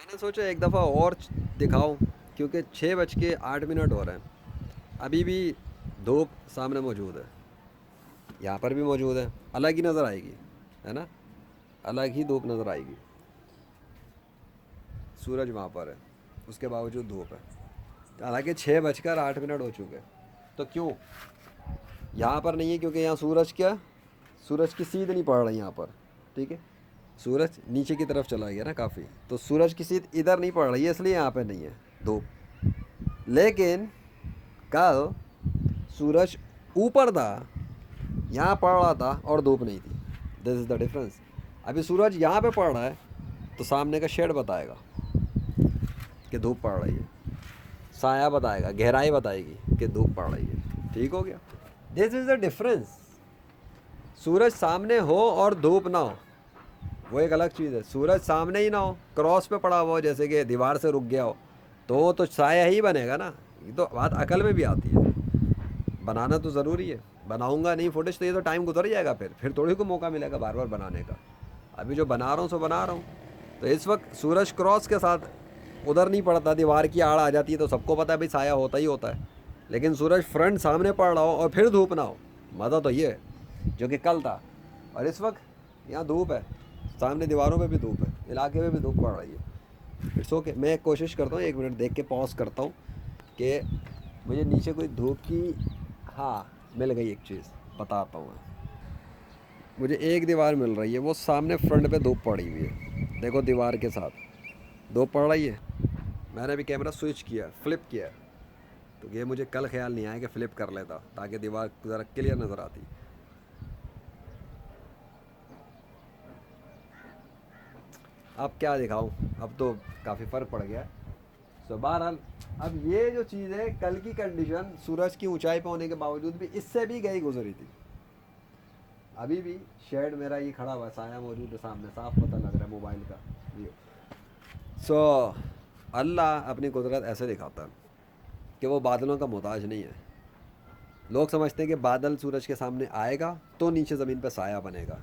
मैंने सोचा एक दफ़ा और दिखाऊं, क्योंकि 6:08 हो रहे हैं। अभी भी धूप सामने मौजूद है, यहाँ पर भी मौजूद है। अलग ही नज़र आएगी, है ना। अलग ही धूप नज़र आएगी। सूरज वहाँ पर है, उसके बावजूद धूप है। हालांकि 6:08 हो चुके हैं। तो क्यों यहाँ पर नहीं है? क्योंकि यहाँ सूरज की सीध नहीं पड़ रही यहाँ पर। ठीक है, सूरज नीचे की तरफ चला गया ना काफ़ी, तो सूरज की सीध इधर नहीं पड़ रही है, इसलिए यहाँ पे नहीं है धूप। लेकिन कल सूरज ऊपर था, यहाँ पड़ रहा था और धूप नहीं थी। This is the difference. अभी सूरज यहाँ पे पड़ रहा है तो सामने का शेड बताएगा कि धूप पड़ रही है, साया बताएगा, गहराई बताएगी कि धूप पड़ रही है। ठीक हो गया। This is the difference. सूरज सामने हो और धूप ना हो, वो एक अलग चीज़ है। सूरज सामने ही ना हो, क्रॉस पे पड़ा हुआ हो, जैसे कि दीवार से रुक गया हो, तो वो तो साया ही बनेगा ना। ये तो बात अकल में भी आती है। बनाना तो ज़रूरी है। बनाऊंगा नहीं फुटेज तो ये तो टाइम गुजर जाएगा, फिर थोड़ी को मौका मिलेगा बार बार बनाने का। अभी जो बना रहा हूँ सो बना रहा हूँ। तो इस वक्त सूरज क्रॉस के साथ उधर नहीं पड़ता, दीवार की आड़ आ जाती है, तो सबको पता है भाई साया होता ही होता है। लेकिन सूरज फ्रंट सामने पड़ रहा हो और फिर धूप ना हो, मज़ा तो ये है जो कि कल था। और इस वक्त यहाँ धूप है, सामने दीवारों पे भी धूप है, इलाके में भी धूप पड़ रही है। It's okay. मैं कोशिश करता हूँ 1 मिनट देख के पॉज करता हूँ कि मुझे नीचे कोई धूप की, हाँ मिल गई एक चीज़, बताता हूँ मैं। मुझे एक दीवार मिल रही है, वो सामने फ्रंट पे धूप पड़ी हुई है। देखो दीवार के साथ धूप पड़ रही है। मैंने अभी कैमरा स्विच किया, फ्लिप किया, तो ये मुझे कल ख्याल नहीं आया कि फ़्लिप कर लेता ताकि दीवार ज़रा क्लियर नज़र आती। अब क्या दिखाऊं, अब तो काफ़ी फ़र्क पड़ गया। सो बहरहाल अब ये जो चीज़ है, कल की कंडीशन सूरज की ऊंचाई पर होने के बावजूद भी इससे भी गई गुजरी थी। अभी भी शेड मेरा ये खड़ा हुआ, साया मौजूद है सामने, साफ पता लग रहा है मोबाइल का व्यू। सो अल्लाह अपनी कुदरत ऐसे दिखाता है कि वो बादलों का मोहताज नहीं है। लोग समझते हैं कि बादल सूरज के सामने आएगा तो नीचे ज़मीन पर साया बनेगा,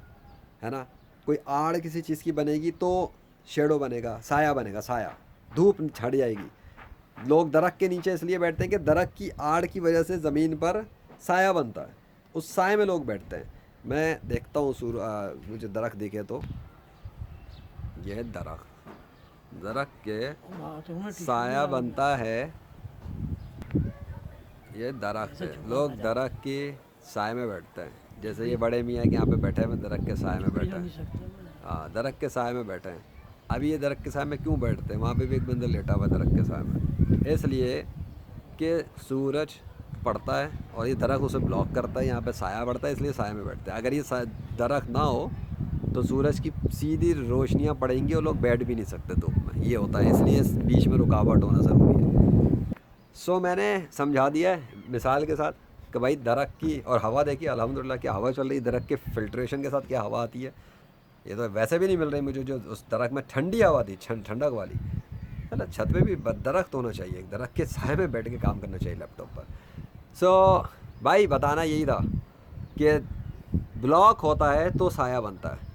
है ना। कोई आड़ किसी चीज़ की बनेगी तो शेडो बनेगा, साया बनेगा, साया, धूप छट जाएगी। लोग दरख्त के नीचे इसलिए बैठते हैं कि दरख्त की आड़ की वजह से ज़मीन पर साया बनता है, उस साए में लोग बैठते हैं। मैं देखता हूँ मुझे दरख्त दिखे तो, यह दरख्त के साया बनता है। ये दरख्त है, लोग दरख्त के साए में बैठते हैं। जैसे ये बड़े मियाँ के यहाँ पे बैठे हैं, दरख्त के साए में बैठे हैं। हाँ, दरख्त के साए में बैठे हैं। अभी ये दरख्त के साए में क्यों बैठते हैं? वहाँ पे भी एक बंदर लेटा हुआ है दरख्त के साए में, इसलिए कि सूरज पड़ता है और ये दरख्त उसे ब्लॉक करता है, यहाँ पे साया पड़ता है, इसलिए साए में बैठते हैं। अगर ये दरख्त ना हो तो सूरज की सीधी रोशनियाँ पड़ेंगी और लोग बैठ भी नहीं सकते धूप में। ये होता है, इसलिए बीच में रुकावट होना ज़रूरी है। मैंने समझा दिया है मिसाल के साथ कि भाई दरख्त की और हवा देखिए, अल्हम्दुलिल्लाह क्या हवा चल रही है। दरख्त के फिल्ट्रेशन के साथ क्या हवा आती है। ये तो वैसे भी नहीं मिल रही मुझे, जो उस दरख्त में ठंडी हवा थी, ठंडक वाली, है ना। छत पे भी दरख्त होना चाहिए, एक दरख्त के साए में बैठ के काम करना चाहिए लैपटॉप पर। भाई बताना यही था कि ब्लॉक होता है तो साया बनता है।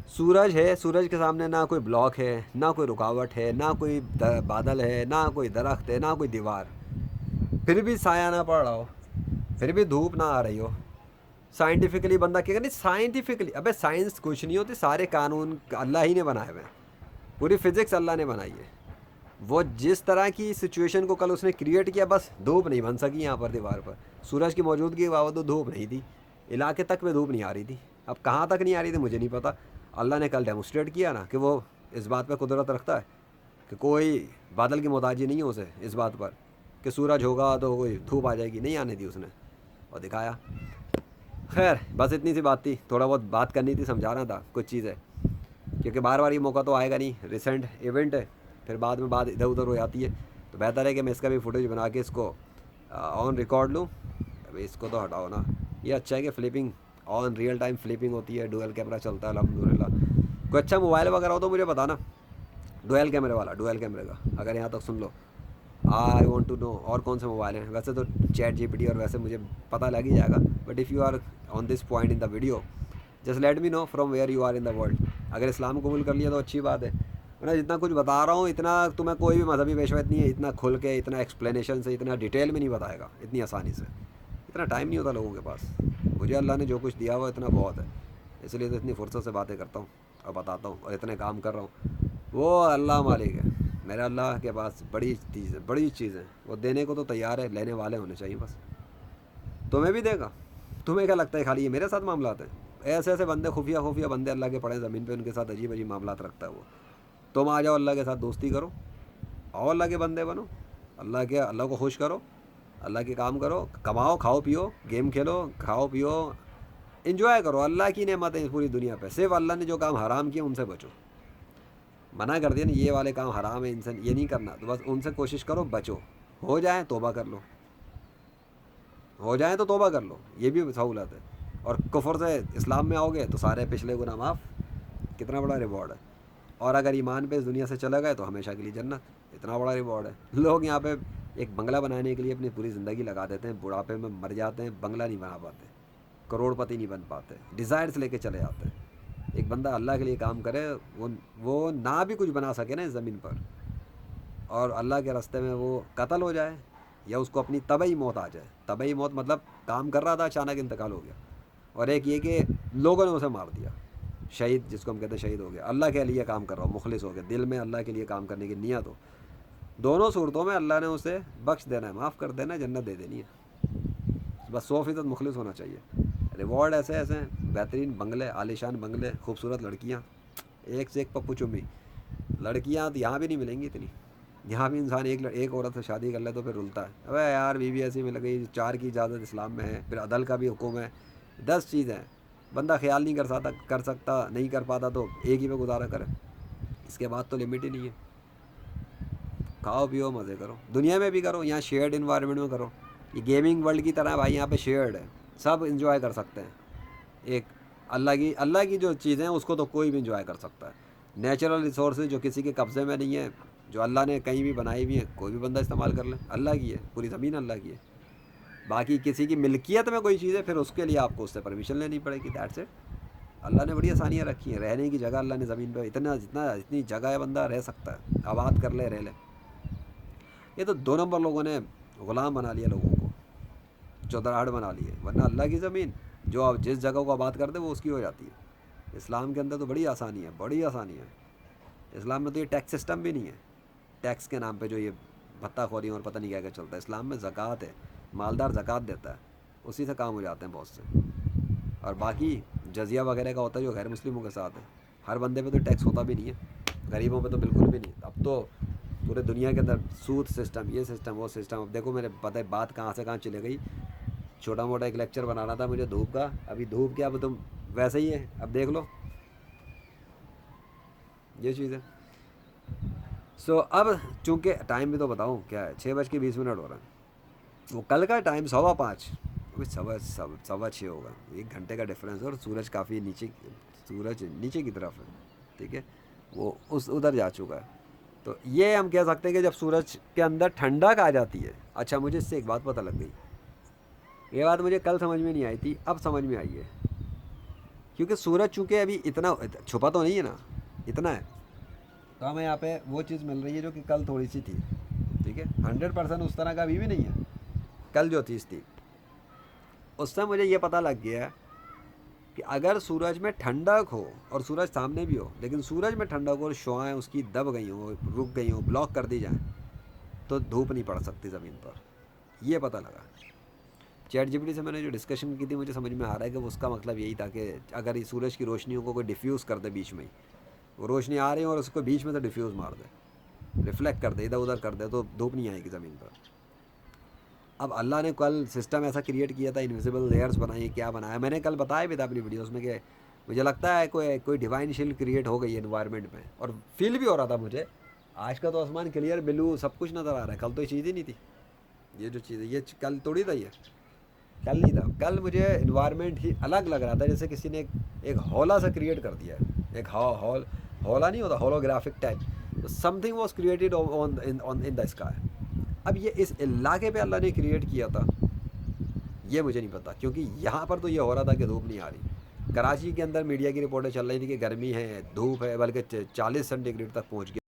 सूरज है, सूरज के सामने ना कोई ब्लॉक है, ना कोई रुकावट है, ना कोई बादल है, ना कोई दरख्त है, ना कोई दीवार, फिर भी साया ना पड़ रहा हो, फिर भी धूप ना आ रही हो। साइंटिफिकली बंदा क्या, नहीं साइंटिफिकली, अबे साइंस कुछ नहीं होती, सारे कानून अल्लाह ही ने बनाए हुए हैं, पूरी फिज़िक्स अल्लाह ने बनाई है। वो जिस तरह की सिचुएशन को कल उसने क्रिएट किया, बस धूप नहीं बन सकी यहाँ पर दीवार पर। सूरज की मौजूदगी के बावजूद धूप नहीं थी, इलाके तक में धूप नहीं आ रही थी। अब कहाँ तक नहीं आ रही थी मुझे नहीं पता। अल्लाह ने कल डेमोस्ट्रेट किया ना कि वो इस बात पर कुदरत रखता है कि कोई बादल की मोहताजी नहीं है उसे, इस बात पर कि सूरज होगा तो कोई धूप आ जाएगी, नहीं आने दी उसने और दिखाया। खैर बस इतनी सी बात थी, थोड़ा बहुत बात करनी थी, समझाना था कुछ चीज़ें, क्योंकि बार बार ये मौका तो आएगा नहीं। रिसेंट इवेंट है, फिर बाद में बात इधर उधर हो जाती है, तो बेहतर है कि मैं इसका भी फुटेज बना के इसको ऑन रिकॉर्ड लूँ। अभी इसको तो हटाओ ना। ये अच्छा है कि flipping on real time flipping होती है, डुअल कैमरा चलता है अल्हम्दुलिल्लाह। कोई अच्छा मोबाइल वगैरह हो तो मुझे बताना, डुअल कैमरे वाला, डुअल कैमरे का, अगर यहाँ तक सुन लो। आई वॉन्ट टू नो और कौन से मोबाइल हैं। वैसे तो चैट जीपीटी और वैसे मुझे पता लग ही जाएगा, but if you are on this point in the video, just let me know from where you are in the world. अगर इस्लाम कबूल कर लिया तो अच्छी बात है, मैं जितना कुछ बता रहा हूँ इतना तुम्हें कोई भी मजहबी पेशवायत नहीं है इतना खुल के, इतना एक्सप्लेनेशन से, इतना डिटेल में नहीं बताएगा इतनी आसानी से। इतना टाइम नहीं होता लोगों के पास। मुझे अल्लाह ने जो कुछ दिया हुआ इतना बहुत है, इसलिए तो इतनी फुर्सत से बातें करता हूँ और बताता हूँ और इतने काम कर रहा हूँ। वो अल्लाह मालिक है, मेरे अल्लाह के पास बड़ी चीज़ है, वो देने को तो तैयार है, लेने वाले होने चाहिए बस। तुम्हें भी देगा। तुम्हें क्या लगता है खाली ये मेरे साथ मामला है? ऐसे ऐसे बंदे, खुफिया बंदे अल्लाह के पड़े ज़मीन पे, उनके साथ अजीब अजीब मामला रखता है वो। तुम आ जाओ अल्लाह के साथ दोस्ती करो, आओ अल्लाह के बंदे बनो, अल्लाह को खुश करो, अल्लाह के काम करो, कमाओ, खाओ पियो, गेम खेलो, खाओ पियो, इंजॉय करो। अल्लाह की नेमत है इस पूरी दुनिया पे। सिर्फ अल्लाह ने जो काम हराम किए उनसे बचो। मना कर दिया ना ये वाले काम हराम है, इनसे ये नहीं करना, तो बस उनसे कोशिश करो बचो। हो जाए तोबा कर लो, हो जाए तो तोबा कर लो, ये भी सहूलत है। और कुफर से इस्लाम में आओगे तो सारे पिछले गुनाह माफ़, कितना बड़ा रिवॉर्ड है। और अगर ईमान पे इस दुनिया से चला गए तो हमेशा के लिए जन्नत, इतना बड़ा रिवॉर्ड है। लोग यहाँ पे एक बंगला बनाने के लिए अपनी पूरी ज़िंदगी लगा देते हैं, बुढ़ापे में मर जाते हैं, बंगला नहीं बना पाते, करोड़पति नहीं बन पाते, डिज़ायर्स लेके चले जाते हैं। एक बंदा अल्लाह के लिए काम करे, वो ना भी कुछ बना सके ना इस ज़मीन पर, और अल्लाह के रास्ते में वो कत्ल हो जाए या उसको अपनी तबई मौत आ जाए। तबई मौत मतलब काम कर रहा था, अचानक इंतकाल हो गया। और एक ये कि लोगों ने उसे मार दिया, शहीद जिसको हम कहते हैं, शहीद हो गया। अल्लाह के लिए काम कर रहा हो, मुखलिस हो गया, दिल में अल्लाह के लिए काम करने की नियत हो, दोनों सूरतों में अल्लाह ने उसे बख्श देना है, माफ़ कर देना है, जन्नत दे देनी है। बस 100% मुखलिस होना चाहिए। रिवॉर्ड ऐसे ऐसे हैं, बेहतरीन बंगले, आलीशान बंगले, खूबसूरत लड़कियाँ, एक से एक पप्पू चुम्मी लड़कियाँ तो यहाँ भी नहीं मिलेंगी इतनी। यहाँ भी इंसान एक औरत से शादी कर ले तो फिर रुलता है, अबे यार बीवी ऐसी मिल गई, 4 की इजाज़त इस्लाम में है, फिर अदल का भी हुक्म है, 10 चीज़ें हैं। बंदा ख्याल नहीं कर सकता, नहीं कर पाता तो एक ही पे गुजारा करे, इसके बाद तो लिमिट ही नहीं है। खाओ पियो, मज़े करो, दुनिया में भी करो, यहाँ शेयर्ड इन्वायरमेंट में करो। ये गेमिंग वर्ल्ड की तरह भाई, यहाँ पे शेयर्ड है, सब इंजॉय कर सकते हैं। एक अल्लाह की जो चीज़ें हैं उसको तो कोई भी इंजॉय कर सकता है। नेचुरल रिसोर्सेज जो किसी के कब्ज़े में नहीं है, जो अल्लाह ने कहीं भी बनाई हुई है, कोई भी बंदा इस्तेमाल कर ले, अल्लाह की है, पूरी ज़मीन अल्लाह की है। बाकी किसी की मिल्कियत में कोई चीज़ है, फिर उसके लिए आपको उससे परमिशन लेनी पड़ेगी, दैट्स इट। अल्लाह ने बड़ी आसानियाँ रखी हैं, रहने की जगह अल्लाह ने ज़मीन पर जितनी जगह है बंदा रह सकता है, आबाद कर ले, रह ले। ये तो 2 नंबर लोगों ने ग़ुलाम बना लिया, लोगों को चौधराहट बना ली है। वरना अल्लाह की ज़मीन जो आप जिस जगह को आबाद कर दे वो उसकी हो जाती है। इस्लाम के अंदर तो बड़ी आसानी है, बड़ी आसानी है। इस्लाम में तो ये टैक्स सिस्टम भी नहीं है, टैक्स के नाम पे जो ये भत्ताखोरी और पता नहीं क्या क्या चलता है। इस्लाम में ज़कात है, मालदार ज़कात देता है, उसी से काम हो जाते हैं बहुत से। और बाकी जजिया वगैरह का होता है जो गैर मुस्लिमों के साथ है। हर बंदे पे तो टैक्स होता भी नहीं है, गरीबों पे तो बिल्कुल भी नहीं। अब तो पूरे दुनिया के अंदर सूद सिस्टम, ये सिस्टम, वो सिस्टम। अब देखो मेरे पता है बात कहाँ से कहाँ चले गई। छोटा मोटा एक लेक्चर बनाना था मुझे धूप का, अभी धूप क्या, अब तुम वैसे ही है, अब देख लो ये चीज़ है। सो अब चूँकि टाइम भी तो बताऊँ क्या है, 6:20 हो रहा है। वो कल का टाइम 5:15, अभी 6:15 होगा, 1 घंटे का डिफरेंस है। और सूरज काफ़ी नीचे, सूरज नीचे की तरफ है, ठीक है, वो उधर जा चुका है। तो ये हम कह सकते हैं कि जब सूरज के अंदर ठंडक आ जाती है। अच्छा, मुझे इससे एक बात पता लग गई, ये बात मुझे कल समझ में नहीं आई थी, अब समझ में आई है। क्योंकि सूरज चूँकि अभी इतना छुपा तो नहीं है ना, इतना है, तो हमें यहाँ पे वो चीज़ मिल रही है जो कि कल थोड़ी सी थी, ठीक है। 100% उस तरह का अभी भी नहीं है। कल जो चीज़ थी उससे मुझे ये पता लग गया कि अगर सूरज में ठंडक हो और सूरज सामने भी हो, लेकिन सूरज में ठंडक हो और शुआएँ उसकी दब गई हो, रुक गई हो, ब्लॉक कर दी जाए, तो धूप नहीं पड़ सकती ज़मीन पर। ये पता लगा। ChatGPT से मैंने जो डिस्कशन की थी, मुझे समझ में आ रहा है कि वो उसका मतलब यही था कि अगर इस सूरज की रोशनियों को कोई डिफ्यूज़ कर दे, बीच में ही वो रोशनी आ रही है और उसको बीच में से डिफ्यूज़ मार दे, रिफ्लेक्ट कर दे, इधर उधर कर दे, तो धूप नहीं आएगी ज़मीन पर। अब अल्लाह ने कल सिस्टम ऐसा क्रिएट किया था, इनविजिबल लेयर्स बनाई, क्या बनाया, मैंने कल बताया भी था अपनी वीडियोस में कि मुझे लगता है कोई डिवाइन शील्ड क्रिएट हो गई है एनवायरनमेंट में। और फील भी हो रहा था मुझे, आज का तो आसमान क्लियर ब्लू सब कुछ नज़र आ रहा है, कल तो ये चीज़ ही नहीं थी। ये जो चीज़ है ये कल थोड़ी था, ये कल नहीं था। कल मुझे इन्वायरमेंट ही अलग लग रहा था, जैसे किसी ने एक हौला सा क्रिएट कर दिया है, एक हौला नहीं होता, होलोग्राफिक टाइप, तो something was created on in the sky. अब ये इस इलाके पे अल्लाह ने क्रिएट किया था, ये मुझे नहीं पता, क्योंकि यहाँ पर तो ये हो रहा था कि धूप नहीं आ रही, कराची के अंदर मीडिया की रिपोर्टें चल रही थी कि गर्मी है, धूप है, बल्कि 40 सेंटीग्रेड तक पहुंच गया।